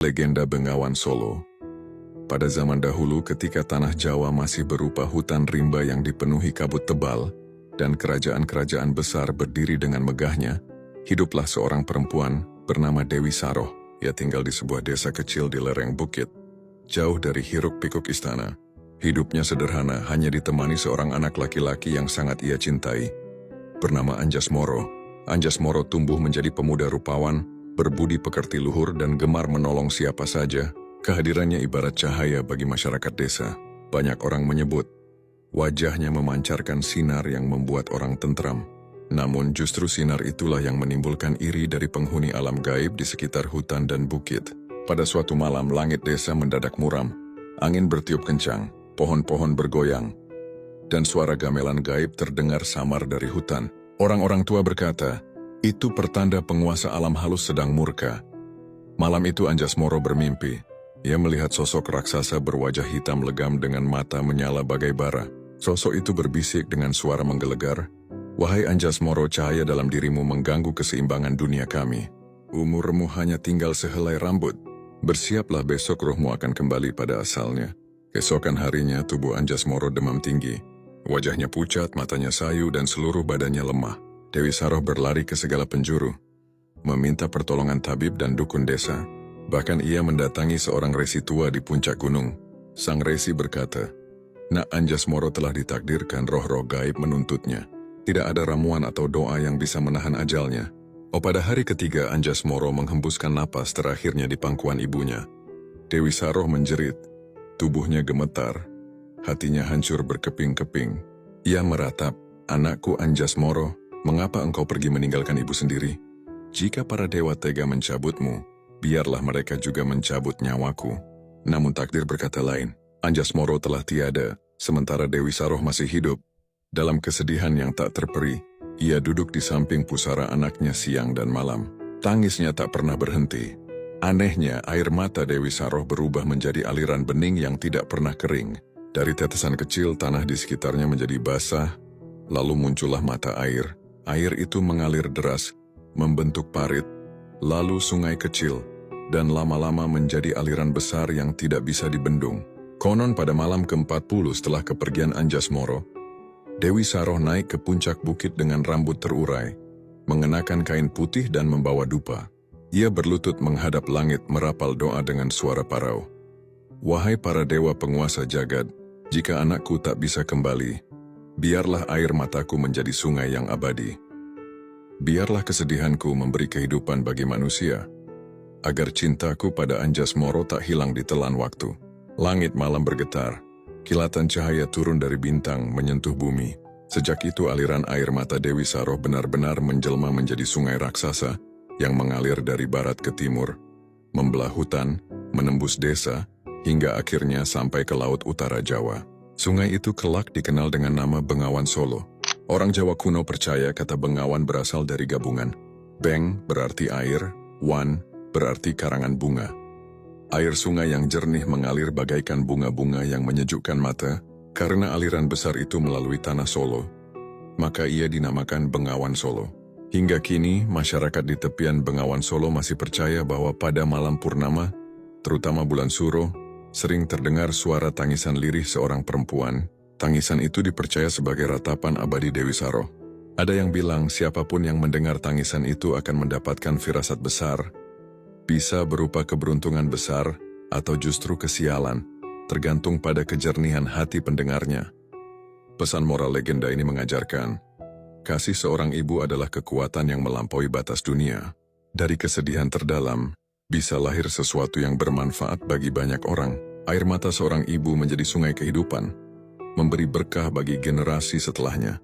Legenda Bengawan Solo. Pada zaman dahulu ketika tanah Jawa masih berupa hutan rimba yang dipenuhi kabut tebal, dan kerajaan-kerajaan besar berdiri dengan megahnya, hiduplah seorang perempuan bernama Dewi Saroh. Ia tinggal di sebuah desa kecil di lereng bukit, jauh dari hiruk-pikuk istana. Hidupnya sederhana, hanya ditemani seorang anak laki-laki yang sangat ia cintai, bernama Anjas Moro. Anjas Moro tumbuh menjadi pemuda rupawan, berbudi pekerti luhur dan gemar menolong siapa saja. Kehadirannya ibarat cahaya bagi masyarakat desa. Banyak orang menyebut, wajahnya memancarkan sinar yang membuat orang tentram. Namun justru sinar itulah yang menimbulkan iri dari penghuni alam gaib di sekitar hutan dan bukit. Pada suatu malam, langit desa mendadak muram. Angin bertiup kencang, pohon-pohon bergoyang, dan suara gamelan gaib terdengar samar dari hutan. Orang-orang tua berkata, itu pertanda penguasa alam halus sedang murka. Malam itu Anjas Moro bermimpi. Ia melihat sosok raksasa berwajah hitam legam dengan mata menyala bagai bara. Sosok itu berbisik dengan suara menggelegar, "Wahai Anjas Moro, cahaya dalam dirimu mengganggu keseimbangan dunia kami. Umurmu hanya tinggal sehelai rambut. Bersiaplah, besok rohmu akan kembali pada asalnya." Keesokan harinya tubuh Anjas Moro demam tinggi. Wajahnya pucat, matanya sayu, dan seluruh badannya lemah. Dewi Saroh berlari ke segala penjuru, meminta pertolongan tabib dan dukun desa. Bahkan ia mendatangi seorang resi tua di puncak gunung. Sang resi berkata, "Nak Anjas Moro telah ditakdirkan roh-roh gaib menuntutnya. Tidak ada ramuan atau doa yang bisa menahan ajalnya." Pada hari ketiga Anjas Moro menghembuskan napas terakhirnya di pangkuan ibunya. Dewi Saroh menjerit, tubuhnya gemetar, hatinya hancur berkeping-keping. Ia meratap, "Anakku Anjas Moro, mengapa engkau pergi meninggalkan ibu sendiri? Jika para dewa tega mencabutmu, biarlah mereka juga mencabut nyawaku." Namun takdir berkata lain. Anjas Moro telah tiada, sementara Dewi Saroh masih hidup. Dalam kesedihan yang tak terperi, ia duduk di samping pusara anaknya siang dan malam. Tangisnya tak pernah berhenti. Anehnya, air mata Dewi Saroh berubah menjadi aliran bening yang tidak pernah kering. Dari tetesan kecil, tanah di sekitarnya menjadi basah, lalu muncullah mata air. Air itu mengalir deras, membentuk parit, lalu sungai kecil, dan lama-lama menjadi aliran besar yang tidak bisa dibendung. Konon pada malam ke-40 setelah kepergian Anjas Moro, Dewi Saroh naik ke puncak bukit dengan rambut terurai, mengenakan kain putih dan membawa dupa. Ia berlutut menghadap langit merapal doa dengan suara parau. "Wahai para dewa penguasa jagat, jika anakku tak bisa kembali, biarlah air mataku menjadi sungai yang abadi. Biarlah kesedihanku memberi kehidupan bagi manusia, agar cintaku pada Anjas Moro tak hilang ditelan waktu." Langit malam bergetar, kilatan cahaya turun dari bintang menyentuh bumi. Sejak itu aliran air mata Dewi Saroh benar-benar menjelma menjadi sungai raksasa yang mengalir dari barat ke timur, membelah hutan, menembus desa, hingga akhirnya sampai ke laut utara Jawa. Sungai itu kelak dikenal dengan nama Bengawan Solo. Orang Jawa kuno percaya kata Bengawan berasal dari gabungan. Beng berarti air, wan berarti karangan bunga. Air sungai yang jernih mengalir bagaikan bunga-bunga yang menyejukkan mata. Karena aliran besar itu melalui tanah Solo, maka ia dinamakan Bengawan Solo. Hingga kini, masyarakat di tepian Bengawan Solo masih percaya bahwa pada malam purnama, terutama bulan Suro, sering terdengar suara tangisan lirih seorang perempuan. Tangisan itu dipercaya sebagai ratapan abadi Dewi Saroh. Ada yang bilang siapapun yang mendengar tangisan itu akan mendapatkan firasat besar, bisa berupa keberuntungan besar atau justru kesialan, tergantung pada kejernihan hati pendengarnya. Pesan moral legenda ini mengajarkan, kasih seorang ibu adalah kekuatan yang melampaui batas dunia. Dari kesedihan terdalam, bisa lahir sesuatu yang bermanfaat bagi banyak orang. Air mata seorang ibu menjadi sungai kehidupan, memberi berkah bagi generasi setelahnya.